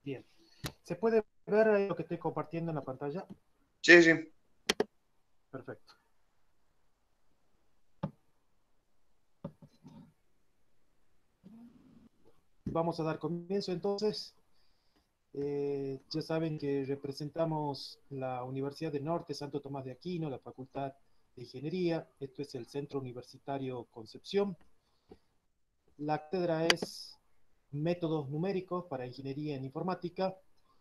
Bien. ¿Se puede ver lo que estoy compartiendo en la pantalla? Sí, sí. Perfecto. Vamos a dar comienzo entonces. Ya saben que representamos la Universidad del Norte, Santo Tomás de Aquino, la Facultad de Ingeniería. Esto es el Centro Universitario Concepción. La cátedra es Métodos Numéricos para Ingeniería en Informática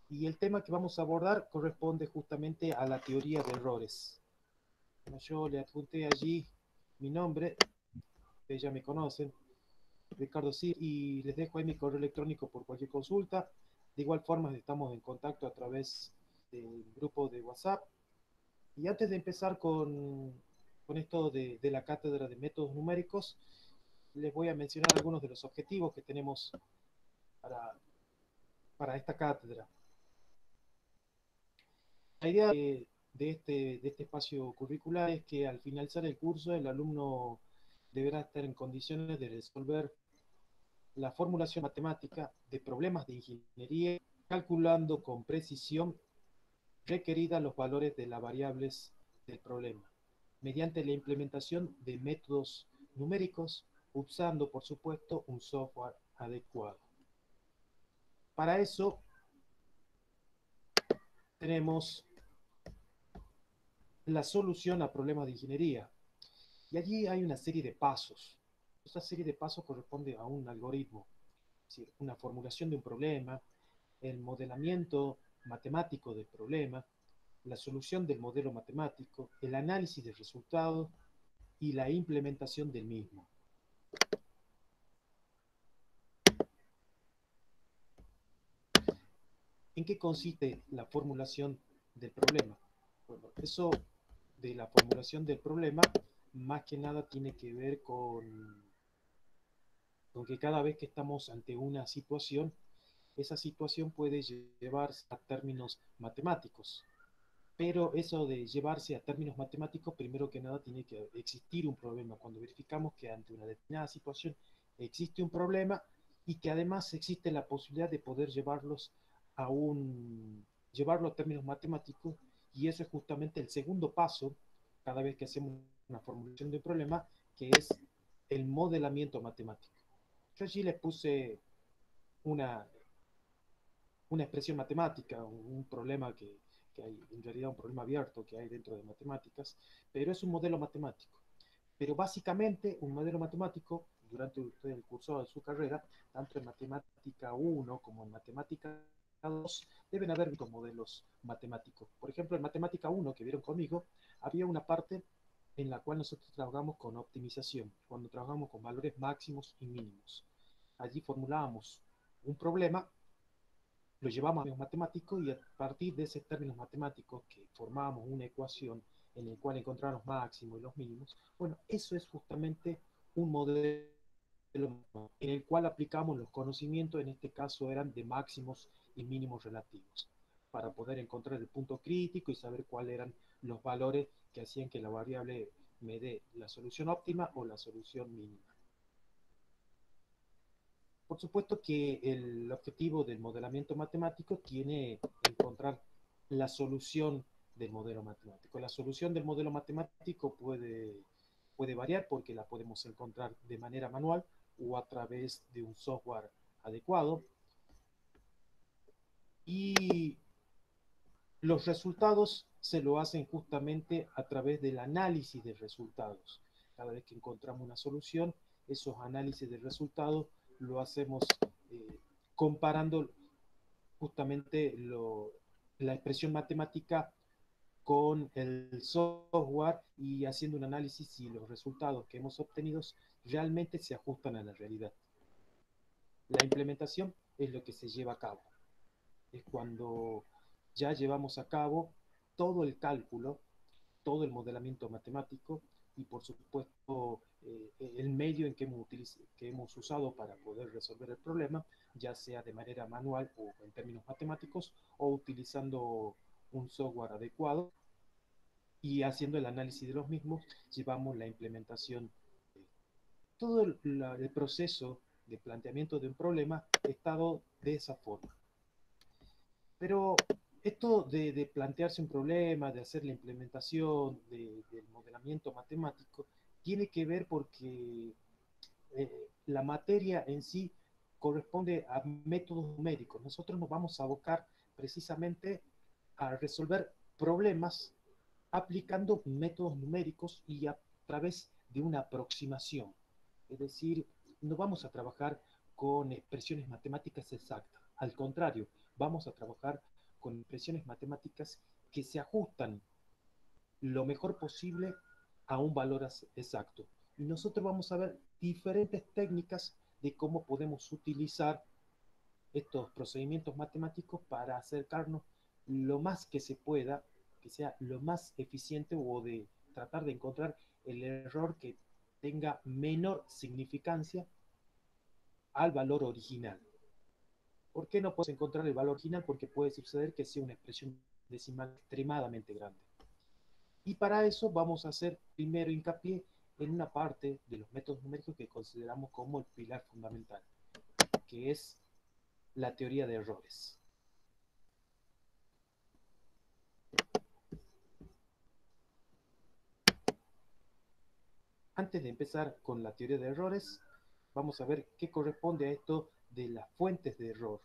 y el tema que vamos a abordar corresponde justamente a la teoría de errores. Bueno, yo le adjunté allí mi nombre, ustedes ya me conocen, Ricardo Cid, y les dejo ahí mi correo electrónico por cualquier consulta. De igual forma, estamos en contacto a través del grupo de WhatsApp. Y antes de empezar con esto de la cátedra de métodos numéricos, les voy a mencionar algunos de los objetivos que tenemos para, para esta cátedra. La idea de este espacio curricular es que al finalizar el curso el alumno deberá estar en condiciones de resolver la formulación matemática de problemas de ingeniería, calculando con precisión requerida los valores de las variables del problema, mediante la implementación de métodos numéricos, usando, por supuesto, un software adecuado. Para eso tenemos la solución a problemas de ingeniería. Y allí hay una serie de pasos. Esta serie de pasos corresponde a un algoritmo, es decir, una formulación de un problema, el modelamiento matemático del problema, la solución del modelo matemático, el análisis del resultado y la implementación del mismo. ¿En qué consiste la formulación del problema? Bueno, eso de la formulación del problema más que nada tiene que ver con que cada vez que estamos ante una situación, esa situación puede llevarse a términos matemáticos. Pero eso de llevarse a términos matemáticos, primero que nada tiene que existir un problema. Cuando verificamos que ante una determinada situación existe un problema y que además existe la posibilidad de poder llevarlo a términos matemáticos, y eso es justamente el segundo paso cada vez que hacemos una formulación de un problema, que es el modelamiento matemático. Yo allí les puse una, una expresión matemática, un problema que hay, en realidad un problema abierto que hay dentro de matemáticas, pero es un modelo matemático. Pero básicamente un modelo matemático, durante el curso de su carrera, tanto en matemática 1 como en matemática 2, deben haber dos modelos matemáticos. Por ejemplo, en matemática 1, que vieron conmigo, había una parte en la cual nosotros trabajamos con optimización, cuando trabajamos con valores máximos y mínimos. Allí formulábamos un problema, lo llevamos a términos matemáticos y a partir de esos términos matemáticos que formábamos una ecuación en el cual encontrar los máximos y los mínimos, bueno, eso es justamente un modelo en el cual aplicamos los conocimientos, en este caso eran de máximos y mínimos relativos, para poder encontrar el punto crítico y saber cuáles eran los valores que hacían que la variable me dé la solución óptima o la solución mínima. Por supuesto que el objetivo del modelamiento matemático tiene encontrar la solución del modelo matemático. La solución del modelo matemático puede variar porque la podemos encontrar de manera manual o a través de un software adecuado. Y los resultados se lo hacen justamente a través del análisis de resultados. Cada vez que encontramos una solución, esos análisis de resultados lo hacemos comparando justamente la expresión matemática con el software y haciendo un análisis si los resultados que hemos obtenido realmente se ajustan a la realidad. La implementación es lo que se lleva a cabo. Es cuando ya llevamos a cabo todo el cálculo, todo el modelamiento matemático y por supuesto el medio en que hemos usado para poder resolver el problema, ya sea de manera manual o en términos matemáticos o utilizando un software adecuado y haciendo el análisis de los mismos, llevamos la implementación. Todo el proceso de planteamiento de un problema ha estado de esa forma. Pero esto de plantearse un problema, de hacer la implementación del modelamiento matemático, tiene que ver porque la materia en sí corresponde a métodos numéricos. Nosotros nos vamos a abocar precisamente a resolver problemas aplicando métodos numéricos y a través de una aproximación. Es decir, no vamos a trabajar con expresiones matemáticas exactas. Al contrario, vamos a trabajar con expresiones matemáticas que se ajustan lo mejor posible a un valor exacto. Y nosotros vamos a ver diferentes técnicas de cómo podemos utilizar estos procedimientos matemáticos para acercarnos lo más que se pueda, que sea lo más eficiente o de tratar de encontrar el error que tenga menor significancia al valor original. ¿Por qué no puedes encontrar el valor original? Porque puede suceder que sea una expresión decimal extremadamente grande. Y para eso vamos a hacer primero hincapié en una parte de los métodos numéricos que consideramos como el pilar fundamental, que es la teoría de errores. Antes de empezar con la teoría de errores, vamos a ver qué corresponde a esto de las fuentes de error.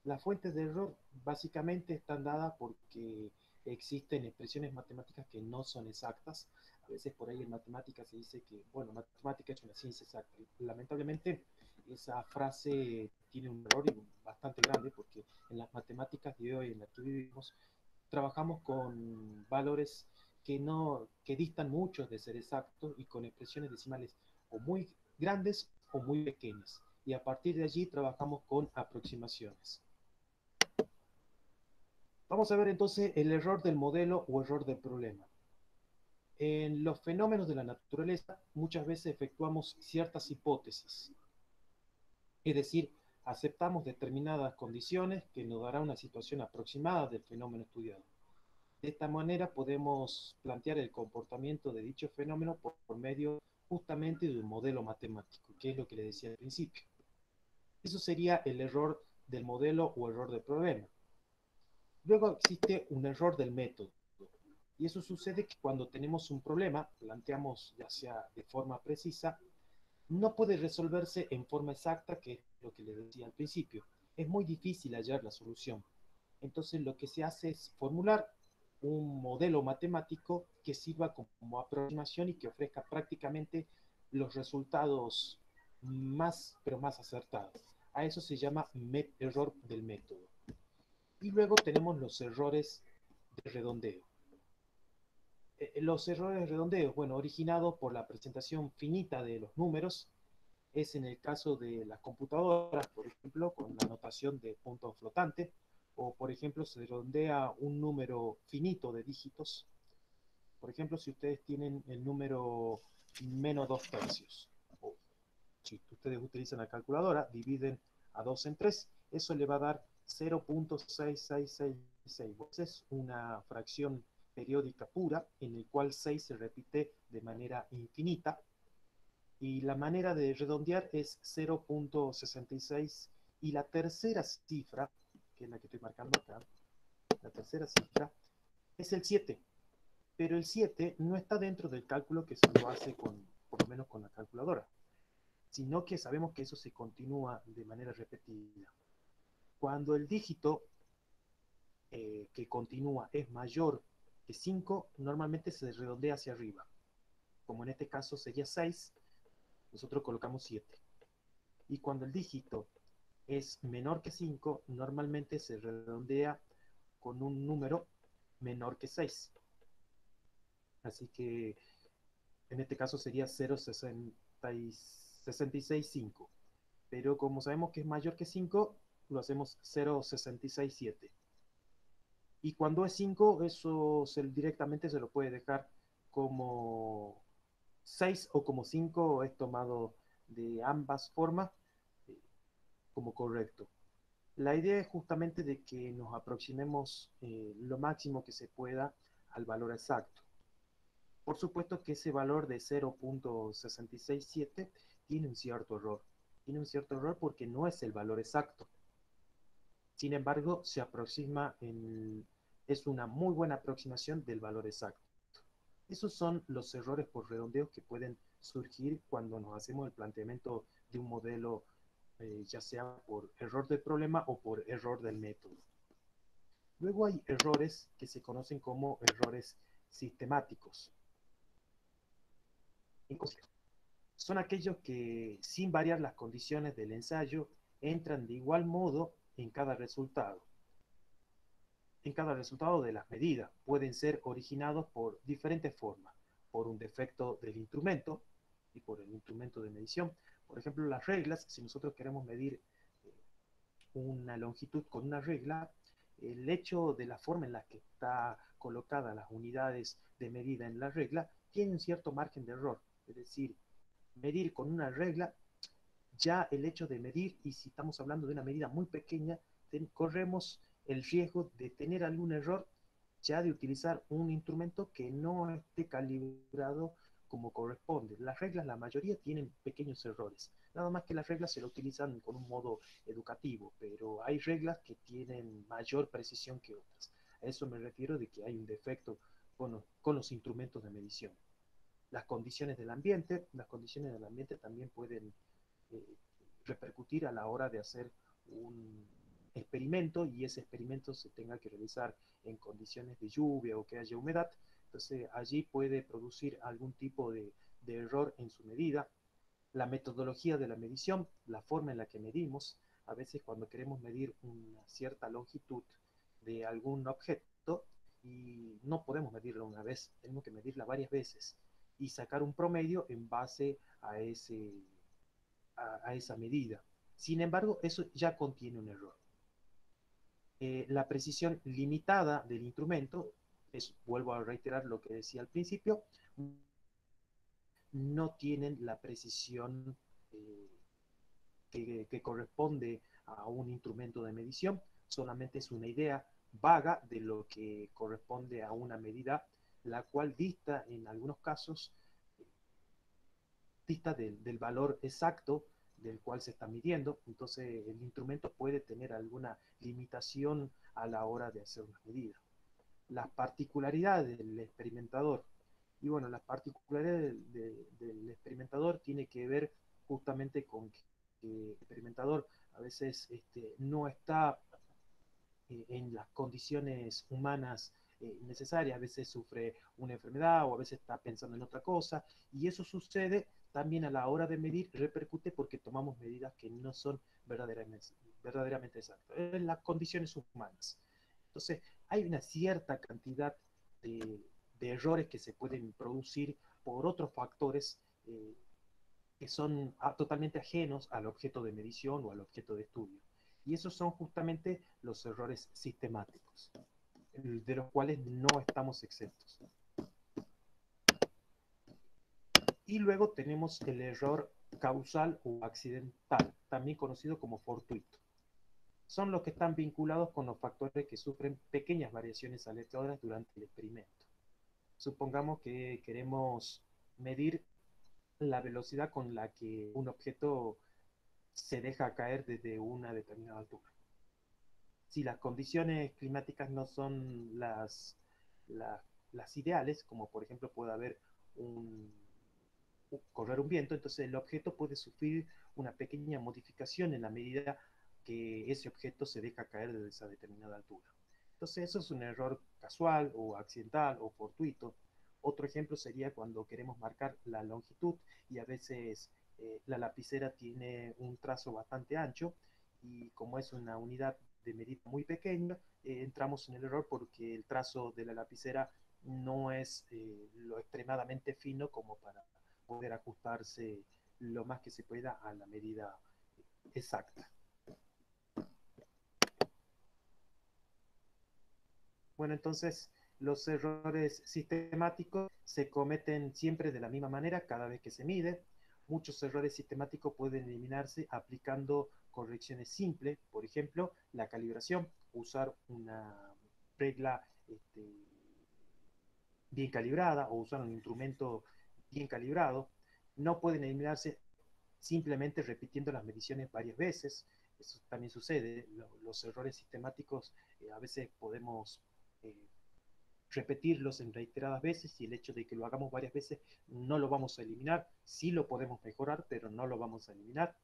Las fuentes de error básicamente están dadas porque existen expresiones matemáticas que no son exactas. A veces por ahí en matemáticas se dice que, bueno, matemática es una ciencia exacta. Lamentablemente esa frase tiene un error bastante grande porque en las matemáticas de hoy en las que vivimos trabajamos con valores que distan mucho de ser exactos y con expresiones decimales o muy grandes o muy pequeñas. Y a partir de allí trabajamos con aproximaciones. Vamos a ver entonces el error del modelo o error del problema. En los fenómenos de la naturaleza muchas veces efectuamos ciertas hipótesis, es decir, aceptamos determinadas condiciones que nos dará una situación aproximada del fenómeno estudiado. De esta manera podemos plantear el comportamiento de dicho fenómeno por medio justamente de un modelo matemático, que es lo que le decía al principio. Eso sería el error del modelo o error del problema. Luego existe un error del método. Y eso sucede que cuando tenemos un problema, planteamos ya sea de forma precisa, no puede resolverse en forma exacta, que es lo que le decía al principio. Es muy difícil hallar la solución. Entonces lo que se hace es formular un modelo matemático que sirva como aproximación y que ofrezca prácticamente los resultados más, pero más acertados. A eso se llama error del método. Y luego tenemos los errores de redondeo. Los errores de redondeo, bueno, originados por la presentación finita de los números, es en el caso de las computadoras, por ejemplo, con la notación de punto flotante, o por ejemplo se redondea un número finito de dígitos. Por ejemplo, si ustedes tienen el número menos 2 tercios, o si ustedes utilizan la calculadora, dividen a 2 en 3, eso le va a dar 0.6666. Esa es una fracción periódica pura en el cual 6 se repite de manera infinita y la manera de redondear es 0.66 y la tercera cifra, que es la que estoy marcando acá, la tercera cifra es el 7, pero el 7 no está dentro del cálculo que se lo hace con, por lo menos con la calculadora, sino que sabemos que eso se continúa de manera repetida. Cuando el dígito que continúa es mayor que 5, normalmente se redondea hacia arriba. Como en este caso sería 6, nosotros colocamos 7. Y cuando el dígito es menor que 5, normalmente se redondea con un número menor que 6. Así que en este caso sería 0.665. Pero como sabemos que es mayor que 5, lo hacemos 0.667. Y cuando es 5, eso directamente se lo puede dejar como 6 o como 5, es tomado de ambas formas eh, como correcto. La idea es justamente de que nos aproximemos lo máximo que se pueda al valor exacto. Por supuesto que ese valor de 0.667 tiene un cierto error. Tiene un cierto error porque no es el valor exacto. Sin embargo, es una muy buena aproximación del valor exacto. Esos son los errores por redondeo que pueden surgir cuando nos hacemos el planteamiento de un modelo, ya sea por error del problema o por error del método. Luego hay errores que se conocen como errores sistemáticos. Son aquellos que, sin variar las condiciones del ensayo, entran de igual modo en cada resultado de las medidas. Pueden ser originados por diferentes formas, por un defecto del instrumento y por el instrumento de medición. Por ejemplo, las reglas, si nosotros queremos medir una longitud con una regla, el hecho de la forma en la que está colocada las unidades de medida en la regla tiene un cierto margen de error. Es decir, medir con una regla, ya el hecho de medir, y si estamos hablando de una medida muy pequeña, corremos el riesgo de tener algún error, ya de utilizar un instrumento que no esté calibrado como corresponde. Las reglas, la mayoría tienen pequeños errores, nada más que las reglas se lo utilizan con un modo educativo, pero hay reglas que tienen mayor precisión que otras. A eso me refiero de que hay un defecto con los instrumentos de medición. Las condiciones del ambiente también pueden eh, repercutir a la hora de hacer un experimento y ese experimento se tenga que realizar en condiciones de lluvia o que haya humedad. Entonces allí puede producir algún tipo de error en su medida. La metodología de la medición, la forma en la que medimos, a veces cuando queremos medir una cierta longitud de algún objeto y no podemos medirla una vez, tenemos que medirla varias veces y sacar un promedio en base a esa medida. Sin embargo, eso ya contiene un error. La precisión limitada del instrumento, vuelvo a reiterar lo que decía al principio, no tienen la precisión que corresponde a un instrumento de medición, solamente es una idea vaga de lo que corresponde a una medida, la cual dista en algunos casos, dista del valor exacto del cual se está midiendo, entonces el instrumento puede tener alguna limitación a la hora de hacer una medida. Las particularidades del experimentador. Y bueno, las particularidades del experimentador tiene que ver justamente con que el experimentador a veces no está en las condiciones humanas necesarias, a veces sufre una enfermedad o a veces está pensando en otra cosa, y eso sucede también a la hora de medir, repercute porque tomamos medidas que no son verdaderamente exactas, en las condiciones humanas. Entonces, hay una cierta cantidad de errores que se pueden producir por otros factores que son totalmente ajenos al objeto de medición o al objeto de estudio. Y esos son justamente los errores sistemáticos, de los cuales no estamos exentos. Y luego tenemos el error causal o accidental, también conocido como fortuito. Son los que están vinculados con los factores que sufren pequeñas variaciones aleatorias durante el experimento. Supongamos que queremos medir la velocidad con la que un objeto se deja caer desde una determinada altura. Si las condiciones climáticas no son las ideales, como por ejemplo puede haber correr un viento, entonces el objeto puede sufrir una pequeña modificación en la medida que ese objeto se deja caer desde esa determinada altura. Entonces eso es un error casual o accidental o fortuito. Otro ejemplo sería cuando queremos marcar la longitud y a veces la lapicera tiene un trazo bastante ancho y como es una unidad de medida muy pequeña, entramos en el error porque el trazo de la lapicera no es lo extremadamente fino como para poder ajustarse lo más que se pueda a la medida exacta. Bueno, entonces los errores sistemáticos se cometen siempre de la misma manera cada vez que se mide. Muchos errores sistemáticos pueden eliminarse aplicando correcciones simples, por ejemplo, la calibración, usar una regla bien calibrada o usar un instrumento bien calibrado. No pueden eliminarse simplemente repitiendo las mediciones varias veces. eso también sucede. Los errores sistemáticos a veces podemos eh, repetirlos en reiteradas veces y el hecho de que lo hagamos varias veces no lo vamos a eliminar. Sí lo podemos mejorar, pero no lo vamos a eliminar.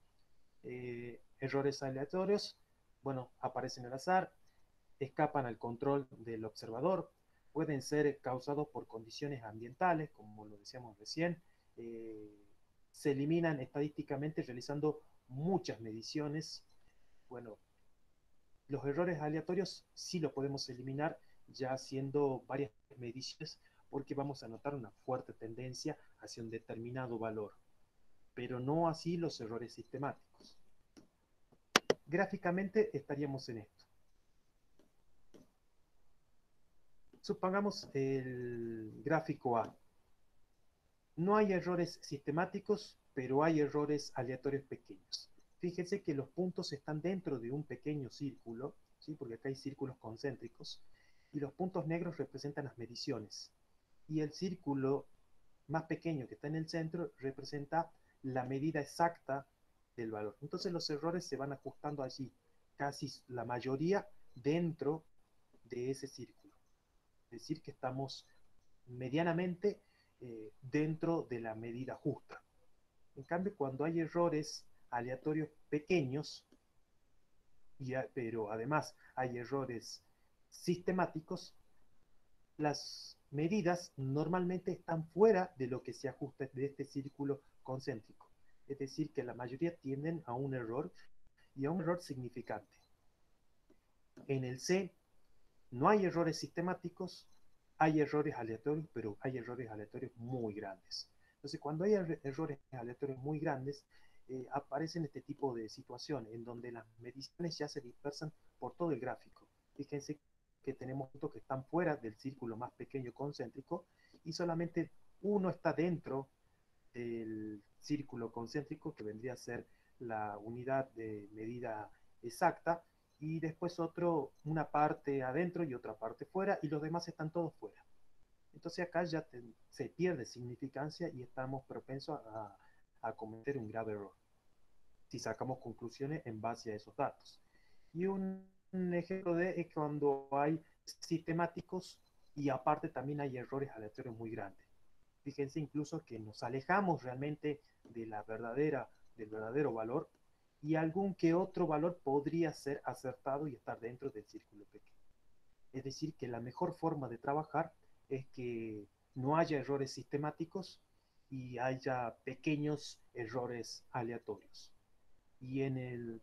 Errores aleatorios, bueno, aparecen al azar, escapan al control del observador, pueden ser causados por condiciones ambientales, como lo decíamos recién, eh, se eliminan estadísticamente realizando muchas mediciones. Bueno, los errores aleatorios sí los podemos eliminar ya haciendo varias mediciones porque vamos a notar una fuerte tendencia hacia un determinado valor, pero no así los errores sistemáticos. Gráficamente estaríamos en esto. Supongamos el gráfico A. No hay errores sistemáticos, pero hay errores aleatorios pequeños. Fíjense que los puntos están dentro de un pequeño círculo, ¿sí? Porque acá hay círculos concéntricos, y los puntos negros representan las mediciones. Y el círculo más pequeño que está en el centro representa la medida exacta del valor. Entonces los errores se van ajustando allí, casi la mayoría dentro de ese círculo. Es decir, que estamos medianamente dentro de la medida justa. En cambio, cuando hay errores aleatorios pequeños, pero además hay errores sistemáticos, las medidas normalmente están fuera de lo que se ajusta de este círculo concéntrico. Es decir, que la mayoría tienden a un error y a un error significante. En el C no hay errores sistemáticos, hay errores aleatorios, pero hay errores aleatorios muy grandes. Entonces, cuando hay errores aleatorios muy grandes, aparecen este tipo de situaciones en donde las mediciones ya se dispersan por todo el gráfico. Fíjense que tenemos puntos que están fuera del círculo más pequeño concéntrico y solamente uno está dentro del círculo concéntrico, que vendría a ser la unidad de medida exacta, y después otro, una parte adentro y otra parte fuera, y los demás están todos fuera. Entonces acá ya se pierde significancia y estamos propensos a cometer un grave error si sacamos conclusiones en base a esos datos. Y un ejemplo de es cuando hay sistemáticos y aparte también hay errores aleatorios muy grandes. Fíjense incluso que nos alejamos realmente de del verdadero valor y algún que otro valor podría ser acertado y estar dentro del círculo pequeño. Es decir, que la mejor forma de trabajar es que no haya errores sistemáticos y haya pequeños errores aleatorios. Y en el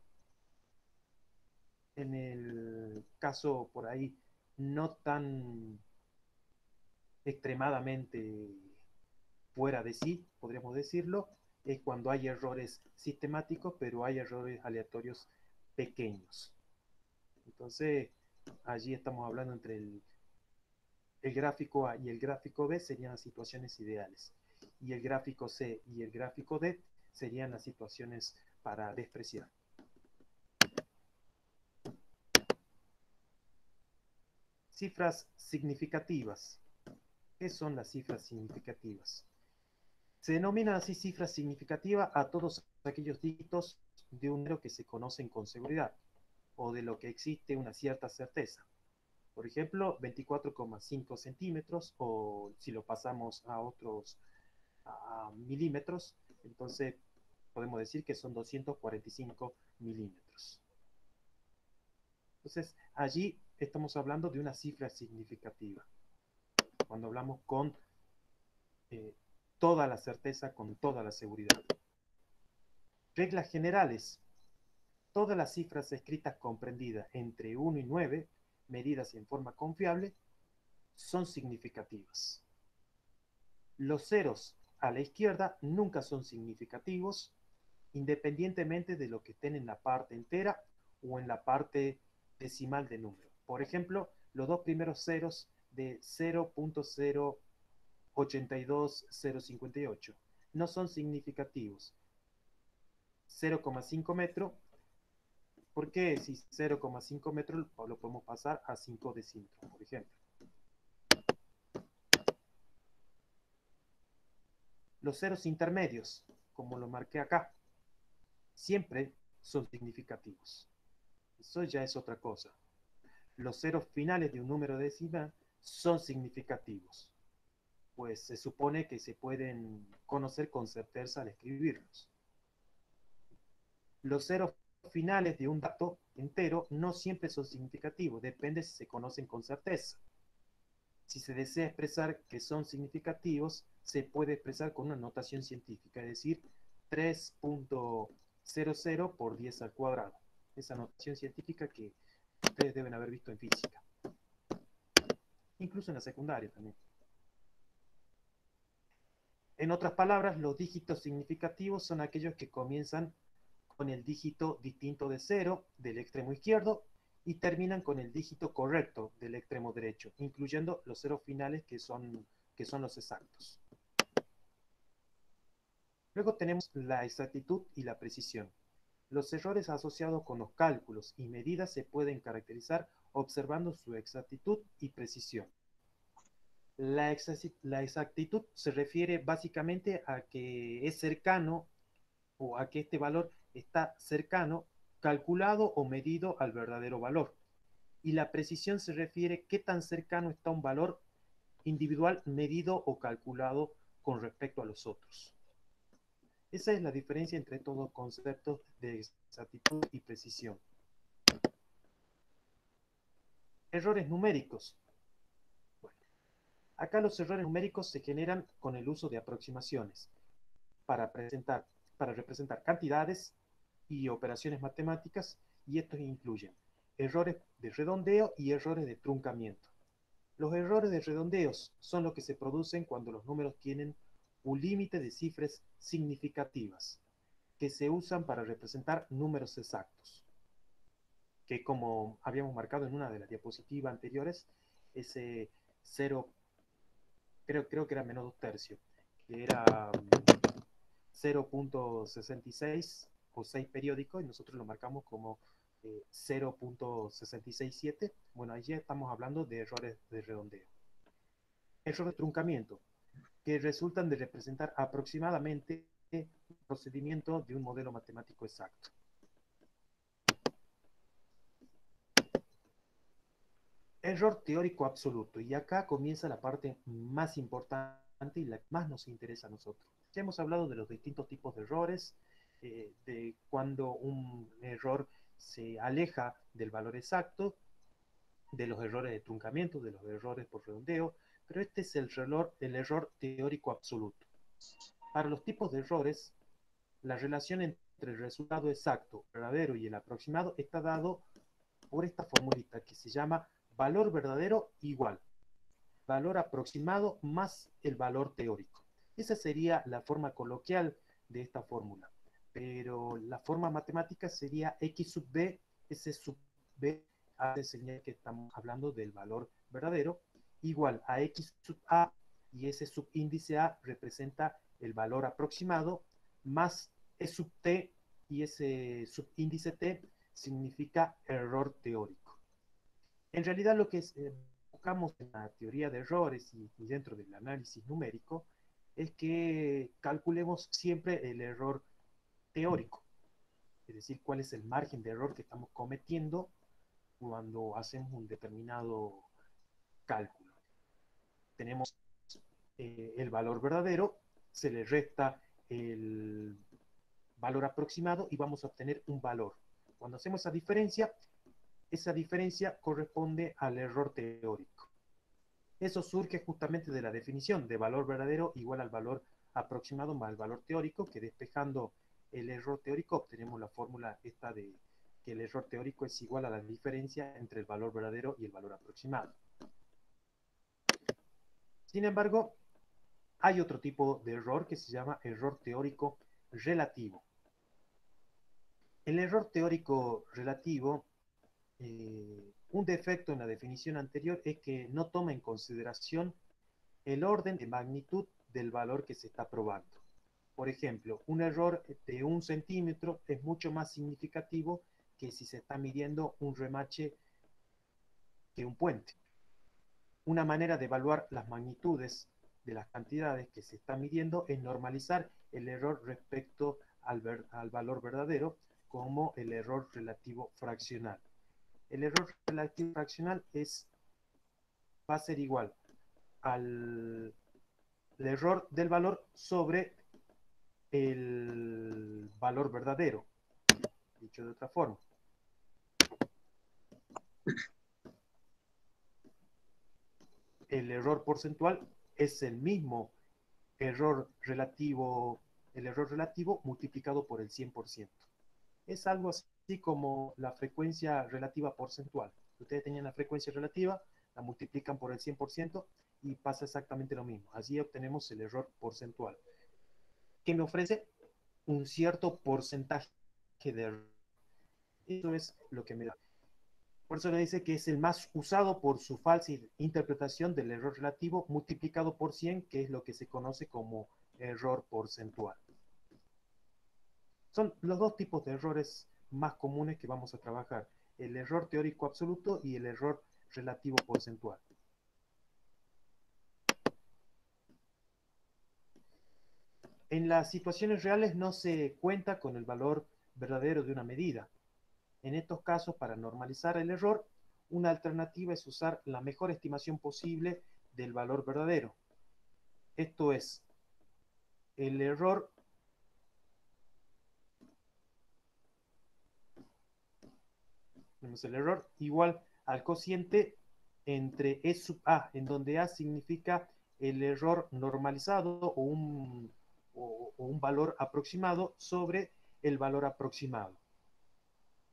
caso por ahí no tan extremadamente fuera de sí, podríamos decirlo, es cuando hay errores sistemáticos, pero hay errores aleatorios pequeños. Entonces, allí estamos hablando entre el gráfico A y el gráfico B serían las situaciones ideales. Y el gráfico C y el gráfico D serían las situaciones para despreciar. Cifras significativas. ¿Qué son las cifras significativas? Se denominan así cifras significativas a todos aquellos dígitos de un número que se conocen con seguridad o de lo que existe una cierta certeza. Por ejemplo, 24,5 centímetros o si lo pasamos a otros a milímetros, entonces podemos decir que son 245 milímetros. Entonces, allí estamos hablando de una cifra significativa. Cuando hablamos con eh, toda la certeza, con toda la seguridad. Reglas generales. Todas las cifras escritas comprendidas entre 1 y 9, medidas en forma confiable, son significativas. Los ceros a la izquierda nunca son significativos, independientemente de lo que estén en la parte entera o en la parte decimal del número. Por ejemplo, los dos primeros ceros de 0.082058 no son significativos. 0,5 metros. ¿Por qué si 0,5 metros lo podemos pasar a 5 decímetros, por ejemplo? Los ceros intermedios, como lo marqué acá, siempre son significativos. Eso ya es otra cosa. Los ceros finales de un número decimal son significativos, pues se supone que se pueden conocer con certeza al escribirlos. Los ceros finales de un dato entero no siempre son significativos, depende si se conocen con certeza. Si se desea expresar que son significativos, se puede expresar con una notación científica, es decir, 3.00 por 10 al cuadrado. Esa notación científica que ustedes deben haber visto en física. Incluso en la secundaria también. En otras palabras, los dígitos significativos son aquellos que comienzan con el dígito distinto de 0 del extremo izquierdo y terminan con el dígito correcto del extremo derecho, incluyendo los ceros finales que son los exactos. Luego tenemos la exactitud y la precisión. Los errores asociados con los cálculos y medidas se pueden caracterizar observando su exactitud y precisión. La exactitud se refiere básicamente a que es cercano o a que este valor está cercano, calculado o medido al verdadero valor. Y la precisión se refiere a qué tan cercano está un valor individual medido o calculado con respecto a los otros. Esa es la diferencia entre todos los conceptos de exactitud y precisión. Errores numéricos. Bueno, acá los errores numéricos se generan con el uso de aproximaciones para, para representar cantidades y operaciones matemáticas, y estos incluyen errores de redondeo y errores de truncamiento. Los errores de redondeos son los que se producen cuando los números tienen un límite de cifras significativas que se usan para representar números exactos, que como habíamos marcado en una de las diapositivas anteriores, ese 0, creo que era menos 2 tercios, que era 0.66 o 6 periódicos, y nosotros lo marcamos como 0.667. Bueno, ahí ya estamos hablando de errores de redondeo. Errores de truncamiento, que resultan de representar aproximadamente el procedimiento de un modelo matemático exacto. Error teórico absoluto, y acá comienza la parte más importante y la que más nos interesa a nosotros. Ya hemos hablado de los distintos tipos de errores, de cuando un error se aleja del valor exacto, de los errores de truncamiento, de los errores por redondeo, pero este es el error teórico absoluto. Para los tipos de errores, la relación entre el resultado exacto, verdadero y el aproximado está dado por esta formulita que se llama valor verdadero igual valor aproximado más el valor teórico. Esa sería la forma coloquial de esta fórmula. Pero la forma matemática sería x sub b, s sub b, hace señal que estamos hablando del valor verdadero, igual a x sub a, y ese subíndice a representa el valor aproximado, más e sub t, y ese subíndice t significa error teórico. En realidad lo que buscamos en la teoría de errores y dentro del análisis numérico es que calculemos siempre el error teórico, es decir, cuál es el margen de error que estamos cometiendo cuando hacemos un determinado cálculo. Tenemos el valor verdadero, se le resta el valor aproximado y vamos a obtener un valor. Cuando hacemos esa diferencia corresponde al error teórico. Eso surge justamente de la definición de valor verdadero igual al valor aproximado más el valor teórico, que despejando el error teórico obtenemos la fórmula esta de que el error teórico es igual a la diferencia entre el valor verdadero y el valor aproximado. Sin embargo, hay otro tipo de error que se llama error teórico relativo. El error teórico relativo, un defecto en la definición anterior es que no toma en consideración el orden de magnitud del valor que se está probando. Por ejemplo, un error de 1 centímetro es mucho más significativo que si se está midiendo un remache que un puente. Una manera de evaluar las magnitudes de las cantidades que se está midiendo es normalizar el error respecto al valor verdadero como el error relativo fraccional. El error relativo fraccional va a ser igual al error del valor sobre el valor verdadero. Dicho de otra forma, el error porcentual es el mismo error relativo, el error relativo multiplicado por el 100%. Es algo así como la frecuencia relativa porcentual. Ustedes tenían la frecuencia relativa, la multiplican por el 100% y pasa exactamente lo mismo. Allí obtenemos el error porcentual, que me ofrece un cierto porcentaje de error. Eso es lo que me da. Por eso le dice que es el más usado por su falsa interpretación del error relativo multiplicado por 100, que es lo que se conoce como error porcentual. Son los dos tipos de errores más comunes que vamos a trabajar: el error teórico absoluto y el error relativo porcentual. En las situaciones reales no se cuenta con el valor verdadero de una medida. En estos casos, para normalizar el error, una alternativa es usar la mejor estimación posible del valor verdadero. Esto es, el error igual al cociente entre E sub A, en donde A significa el error normalizado o un valor aproximado sobre el valor aproximado.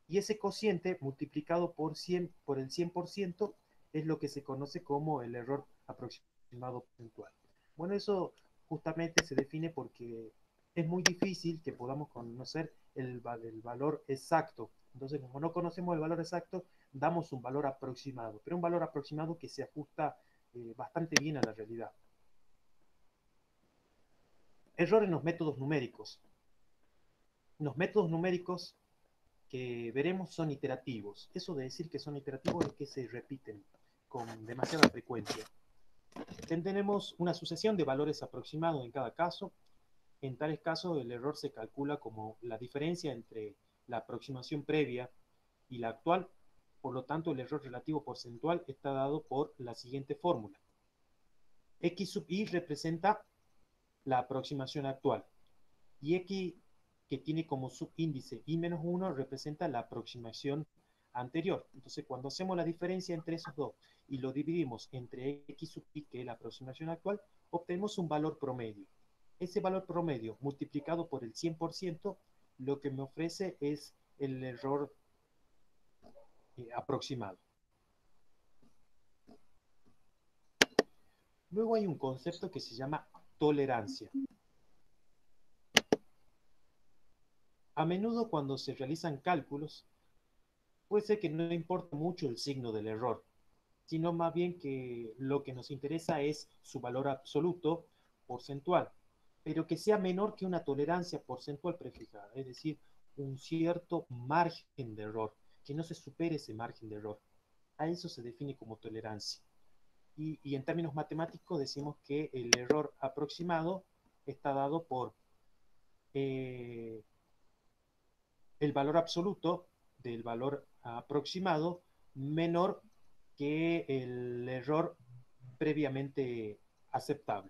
Y ese cociente multiplicado por el 100% es lo que se conoce como el error aproximado porcentual. Bueno, eso justamente se define porque es muy difícil que podamos conocer el valor exacto. Entonces, como no conocemos el valor exacto, damos un valor aproximado, pero un valor aproximado que se ajusta bastante bien a la realidad. Error en los métodos numéricos. Los métodos numéricos que veremos son iterativos. Eso de decir que son iterativos es que se repiten con demasiada frecuencia. Tenemos una sucesión de valores aproximados en cada caso. En tales casos, el error se calcula como la diferencia entre la aproximación previa y la actual. Por lo tanto, el error relativo porcentual está dado por la siguiente fórmula. X sub i representa la aproximación actual y X, que tiene como subíndice i-1, representa la aproximación anterior. Entonces, cuando hacemos la diferencia entre esos dos y lo dividimos entre X sub i, que es la aproximación actual, obtenemos un valor promedio. Ese valor promedio multiplicado por el 100%, lo que me ofrece es el error aproximado. Luego hay un concepto que se llama tolerancia. A menudo cuando se realizan cálculos, puede ser que no importa mucho el signo del error, sino más bien que lo que nos interesa es su valor absoluto porcentual, pero que sea menor que una tolerancia porcentual prefijada, es decir, un cierto margen de error, que no se supere ese margen de error. A eso se define como tolerancia. Y en términos matemáticos decimos que el error aproximado está dado por eh, el valor absoluto del valor aproximado menor que el error previamente aceptable.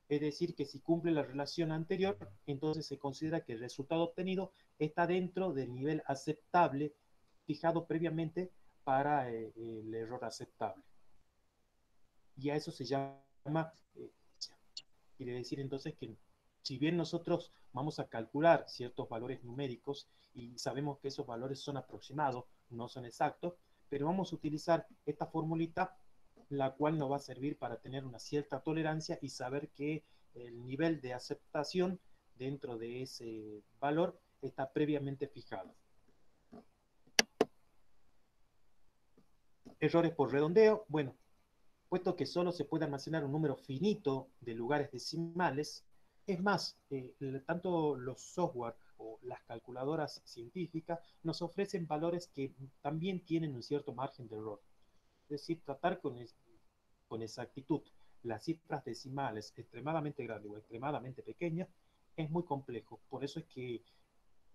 Es decir, que si cumple la relación anterior, entonces se considera que el resultado obtenido está dentro del nivel aceptable fijado previamente para el error aceptable. Y a eso se llama, quiere decir entonces que si bien nosotros vamos a calcular ciertos valores numéricos y sabemos que esos valores son aproximados, no son exactos, pero vamos a utilizar esta formulita, la cual nos va a servir para tener una cierta tolerancia y saber que el nivel de aceptación dentro de ese valor está previamente fijado. Errores por redondeo. Bueno, puesto que solo se puede almacenar un número finito de lugares decimales, es más, tanto los software o las calculadoras científicas nos ofrecen valores que también tienen un cierto margen de error. Es decir, tratar con exactitud las cifras decimales extremadamente grandes o extremadamente pequeñas es muy complejo. Por eso es que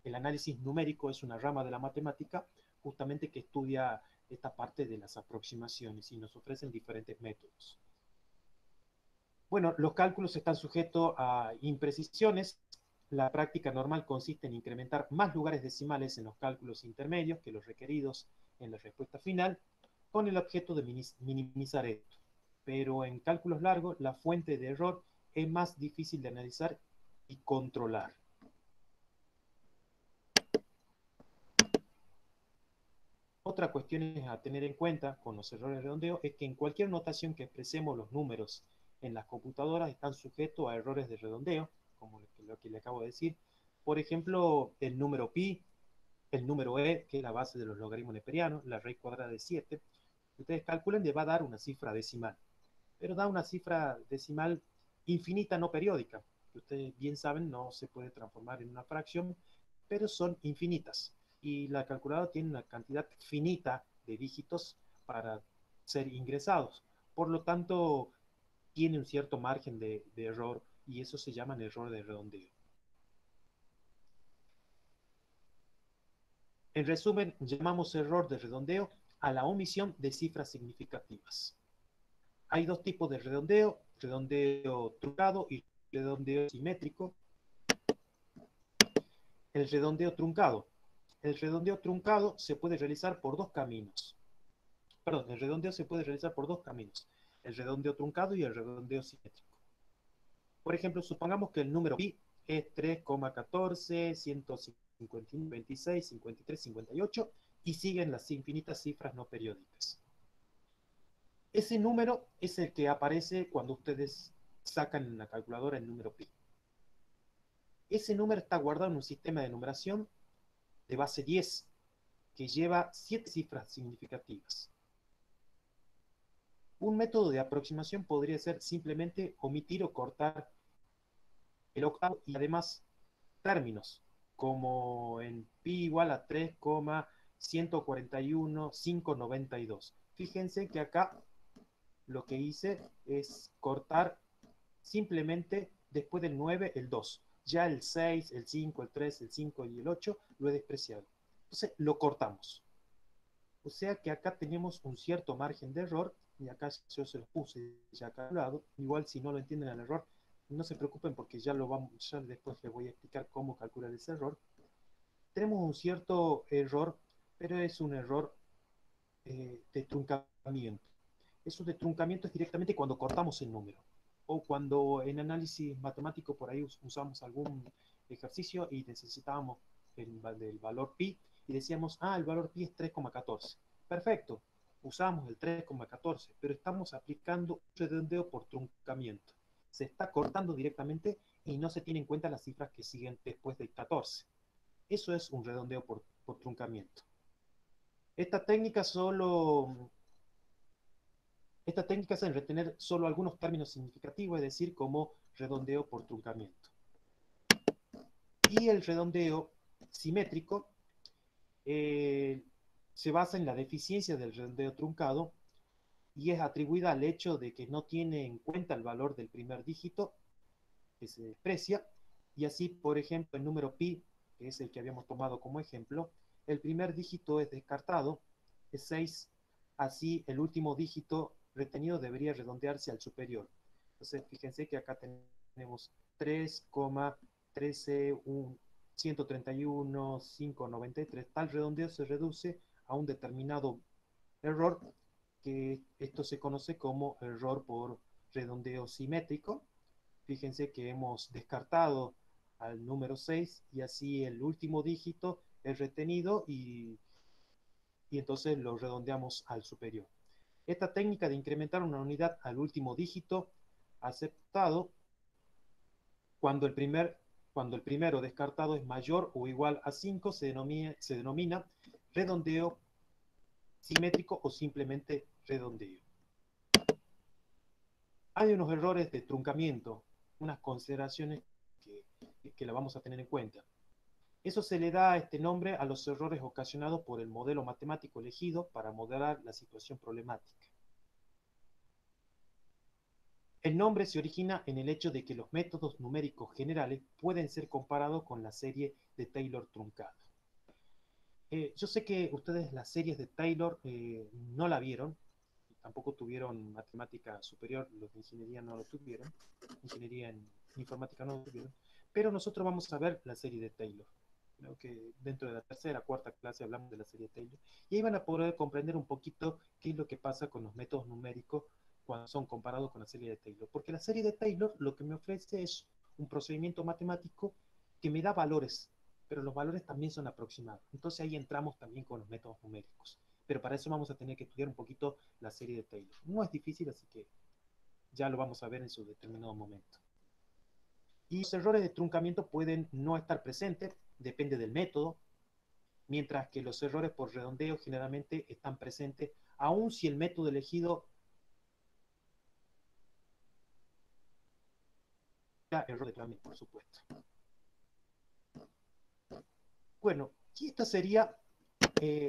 El análisis numérico es una rama de la matemática justamente que estudia esta parte de las aproximaciones y nos ofrecen diferentes métodos. Bueno, los cálculos están sujetos a imprecisiones. La práctica normal consiste en incrementar más lugares decimales en los cálculos intermedios que los requeridos en la respuesta final, con el objeto de minimizar esto. Pero en cálculos largos, la fuente de error es más difícil de analizar y controlar. Otra cuestión a tener en cuenta con los errores de redondeo es que en cualquier notación que expresemos los números en las computadoras están sujetos a errores de redondeo, como lo que le acabo de decir. Por ejemplo, el número pi, el número e, que es la base de los logaritmos neperianos, la raíz cuadrada de 7. Ustedes calculen que va a dar una cifra decimal, pero da una cifra decimal infinita no periódica, que ustedes bien saben no se puede transformar en una fracción, pero son infinitas. Y la calculadora tiene una cantidad finita de dígitos para ser ingresados. Por lo tanto, tiene un cierto margen de error y eso se llama error de redondeo. En resumen, llamamos error de redondeo a la omisión de cifras significativas. Hay dos tipos de redondeo, redondeo truncado y redondeo simétrico. El redondeo truncado. El redondeo truncado se puede realizar por dos caminos. Perdón, el redondeo se puede realizar por dos caminos. El redondeo truncado y el redondeo simétrico. Por ejemplo, supongamos que el número pi es 3,14, 159, 26, 53, 58 y siguen las infinitas cifras no periódicas. Ese número es el que aparece cuando ustedes sacan en la calculadora el número pi. Ese número está guardado en un sistema de numeración de base 10 que lleva 7 cifras significativas. Un método de aproximación podría ser simplemente omitir o cortar el octavo y además términos, como en pi igual a 3,141,592. Fíjense que acá lo que hice es cortar simplemente después del 9 el 2. Ya el 6, el 5, el 3, el 5 y el 8 lo he despreciado. Entonces lo cortamos. O sea que acá tenemos un cierto margen de error y acá yo se los puse ya calculado. Igual si no lo entienden el error, no se preocupen porque ya después les voy a explicar cómo calcular ese error. Tenemos un cierto error, pero es un error de truncamiento. Eso de truncamiento es directamente cuando cortamos el número o cuando en análisis matemático por ahí usamos algún ejercicio y necesitábamos del valor pi y decíamos, el valor pi es 3,14. Perfecto, usamos el 3,14, pero estamos aplicando un redondeo por truncamiento. Se está cortando directamente y no se tienen en cuenta las cifras que siguen después del 14. Eso es un redondeo por truncamiento. Esta técnica solo Esta técnica es en retener solo algunos términos significativos, es decir, como redondeo por truncamiento. Y el redondeo simétrico se basa en la deficiencia del redondeo truncado y es atribuida al hecho de que no tiene en cuenta el valor del primer dígito, que se desprecia, y así, por ejemplo, el número pi, que es el que habíamos tomado como ejemplo, el primer dígito es descartado, es 6, así el último dígito retenido debería redondearse al superior. Entonces, fíjense que acá tenemos 3,131,593. Tal redondeo se reduce a un determinado error, que esto se conoce como error por redondeo simétrico. Fíjense que hemos descartado al número 6 y así el último dígito es retenido y entonces lo redondeamos al superior. Esta técnica de incrementar una unidad al último dígito aceptado cuando el primero descartado es mayor o igual a 5 se denomina redondeo simétrico o simplemente redondeo. Hay unos errores de truncamiento, unas consideraciones que la vamos a tener en cuenta. Eso se le da este nombre a los errores ocasionados por el modelo matemático elegido para modelar la situación problemática. El nombre se origina en el hecho de que los métodos numéricos generales pueden ser comparados con la serie de Taylor truncada. Yo sé que ustedes las series de Taylor no la vieron, tampoco tuvieron matemática superior, los de ingeniería no lo tuvieron, ingeniería en informática no lo tuvieron, pero nosotros vamos a ver la serie de Taylor. Creo que dentro de la tercera, cuarta clase hablamos de la serie de Taylor, y ahí van a poder comprender un poquito qué es lo que pasa con los métodos numéricos cuando son comparados con la serie de Taylor. Porque la serie de Taylor lo que me ofrece es un procedimiento matemático que me da valores, pero los valores también son aproximados. Entonces ahí entramos también con los métodos numéricos. Pero para eso vamos a tener que estudiar un poquito la serie de Taylor. No es difícil, así que ya lo vamos a ver en su determinado momento. Y los errores de truncamiento pueden no estar presentes, depende del método, mientras que los errores por redondeo generalmente están presentes, aun si el método elegido era error de trámite, por supuesto. Bueno, y esta sería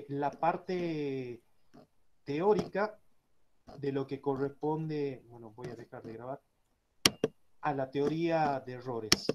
la parte teórica de lo que corresponde, bueno, voy a dejar de grabar, a la teoría de errores.